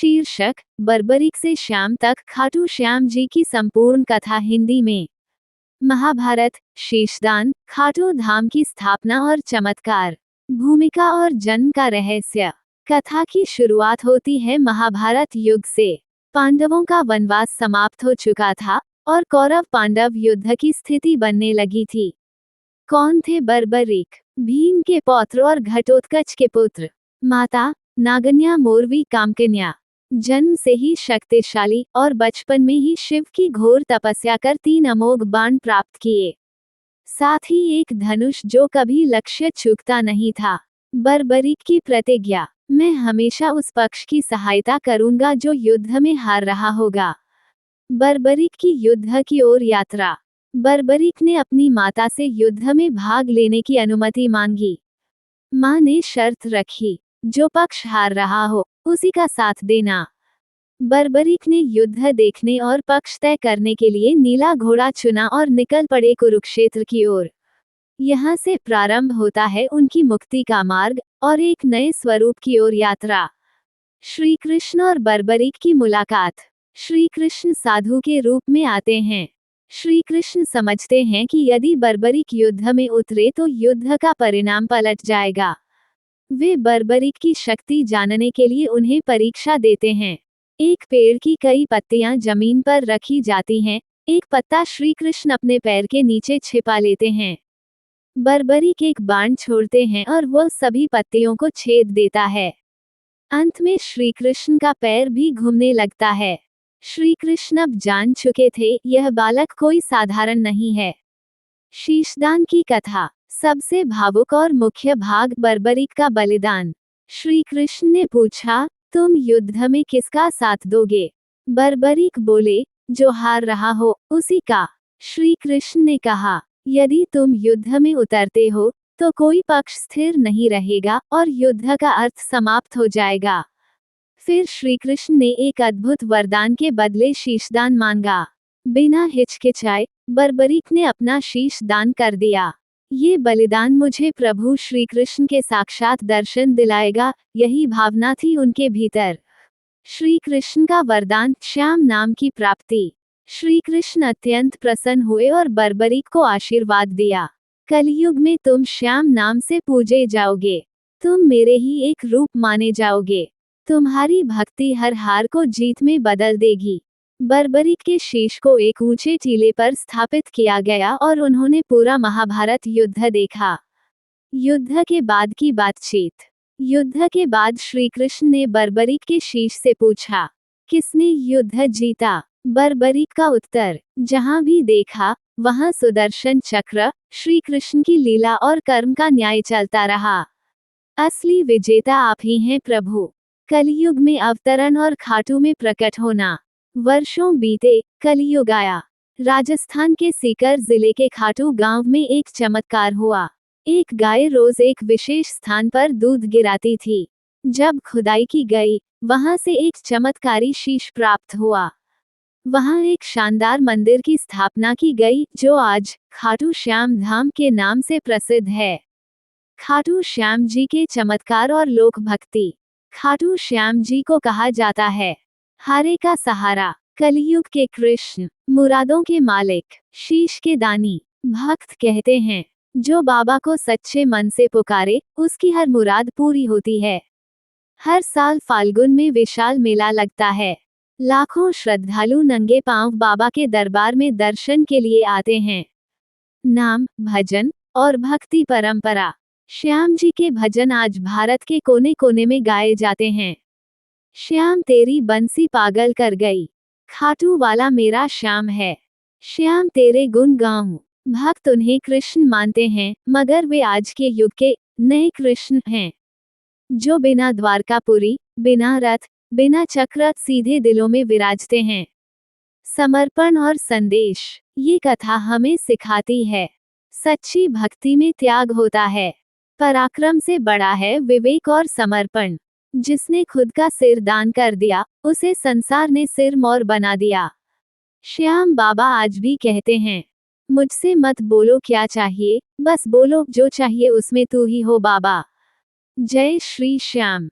शीर्षक बर्बरीक से श्याम तक खाटू श्याम जी की संपूर्ण कथा हिंदी में। महाभारत, शीशदान, खाटू धाम की स्थापना और चमत्कार, भूमिका और जन्म का रहस्य। कथा की शुरुआत होती है महाभारत युग से। पांडवों का वनवास समाप्त हो चुका था और कौरव पांडव युद्ध की स्थिति बनने लगी थी। कौन थे बर्बरीक? भीम के पौत्र और घटोत्कच के पुत्र। माता नागन्या मोरवी कामकन्या। जन्म से ही शक्तिशाली और बचपन में ही शिव की घोर तपस्या कर 3 अमोघ बाण प्राप्त किए, साथ ही एक धनुष जो कभी लक्ष्य चूकता नहीं था। बर्बरीक की प्रतिज्ञा, मैं हमेशा उस पक्ष की सहायता करूंगा जो युद्ध में हार रहा होगा। बर्बरीक की युद्ध की ओर यात्रा। बर्बरीक ने अपनी माता से युद्ध में भाग लेने की अनुमति मांगी। मां ने शर्त रखी, जो पक्ष हार रहा हो उसी का साथ देना। बर्बरीक ने युद्ध देखने और पक्ष तय करने के लिए नीला घोड़ा चुना और निकल पड़े कुरुक्षेत्र की ओर। यहाँ से प्रारंभ होता है उनकी मुक्ति का मार्ग और एक नए स्वरूप की ओर यात्रा। श्री कृष्ण और बर्बरीक की मुलाकात। श्री कृष्ण साधु के रूप में आते हैं। श्री कृष्ण समझते हैं कि यदि बर्बरीक युद्ध में उतरे तो युद्ध का परिणाम पलट जाएगा। वे बर्बरीक की शक्ति जानने के लिए उन्हें परीक्षा देते हैं। एक पेड़ की कई पत्तियां जमीन पर रखी जाती हैं, एक पत्ता श्री कृष्ण अपने पैर के नीचे छिपा लेते हैं। बर्बरीक एक बाण छोड़ते हैं और वह सभी पत्तियों को छेद देता है। अंत में श्री कृष्ण का पैर भी घूमने लगता है। श्री कृष्ण अब जान चुके थे यह बालक कोई साधारण नहीं है। शीशदान की कथा। सबसे भावुक और मुख्य भाग बर्बरीक का बलिदान। श्री कृष्ण ने पूछा, तुम युद्ध में किसका साथ दोगे? बर्बरीक बोले, जो हार रहा हो उसी का। श्री कृष्ण ने कहा, यदि तुम युद्ध में उतरते हो तो कोई पक्ष स्थिर नहीं रहेगा और युद्ध का अर्थ समाप्त हो जाएगा। फिर श्री कृष्ण ने एक अद्भुत वरदान के बदले शीशदान मांगा। बिना हिचकिचाए बर्बरीक ने अपना शीश दान कर दिया। ये बलिदान मुझे प्रभु श्री कृष्ण के साक्षात दर्शन दिलाएगा, यही भावना थी उनके भीतर। श्री कृष्ण का वरदान, श्याम नाम की प्राप्ति। श्री कृष्ण अत्यंत प्रसन्न हुए और बर्बरीक को आशीर्वाद दिया। कलयुग में तुम श्याम नाम से पूजे जाओगे। तुम मेरे ही एक रूप माने जाओगे। तुम्हारी भक्ति हर हार को जीत में बदल देगी। बर्बरीक के शीश को एक ऊंचे टीले पर स्थापित किया गया और उन्होंने पूरा महाभारत युद्ध देखा। युद्ध के बाद की बातचीत। युद्ध के बाद श्री कृष्ण ने बर्बरीक के शीश से पूछा, किसने युद्ध जीता? बर्बरीक का उत्तर, जहां भी देखा वहां सुदर्शन चक्र, श्री कृष्ण की लीला और कर्म का न्याय चलता रहा। असली विजेता आप ही हैं प्रभु। कलयुग में अवतरण और खाटू में प्रकट होना। वर्षों बीते, कलयुग आया। राजस्थान के सीकर जिले के खाटू गांव में एक चमत्कार हुआ। एक गाय रोज एक विशेष स्थान पर दूध गिराती थी। जब खुदाई की गई, वहां से एक चमत्कारी शीश प्राप्त हुआ। वहां एक शानदार मंदिर की स्थापना की गई जो आज खाटू श्याम धाम के नाम से प्रसिद्ध है। खाटू श्याम जी के चमत्कार और लोक भक्ति। खाटू श्याम जी को कहा जाता है हारे का सहारा, कलयुग के कृष्ण, मुरादों के मालिक, शीश के दानी। भक्त कहते हैं, जो बाबा को सच्चे मन से पुकारे उसकी हर मुराद पूरी होती है। हर साल फाल्गुन में विशाल मेला लगता है। लाखों श्रद्धालु नंगे पांव बाबा के दरबार में दर्शन के लिए आते हैं। नाम, भजन और भक्ति परंपरा। श्याम जी के भजन आज भारत के कोने कोने में गाए जाते हैं। श्याम तेरी बंसी पागल कर गई, खाटू वाला मेरा श्याम है। श्याम तेरे गुण गाऊं। भक्त उन्हें कृष्ण मानते हैं, मगर वे आज के युग के नए कृष्ण हैं, जो बिना द्वारकापुरी, बिना रथ, बिना चक्र सीधे दिलों में विराजते हैं। समर्पण और संदेश। ये कथा हमें सिखाती है, सच्ची भक्ति में त्याग होता है। पराक्रम से बड़ा है विवेक और समर्पण। जिसने खुद का सिर दान कर दिया, उसे संसार ने सिर मोर बना दिया। श्याम बाबा आज भी कहते हैं, मुझसे मत बोलो क्या चाहिए, बस बोलो जो चाहिए उसमें तू ही हो बाबा। जय श्री श्याम।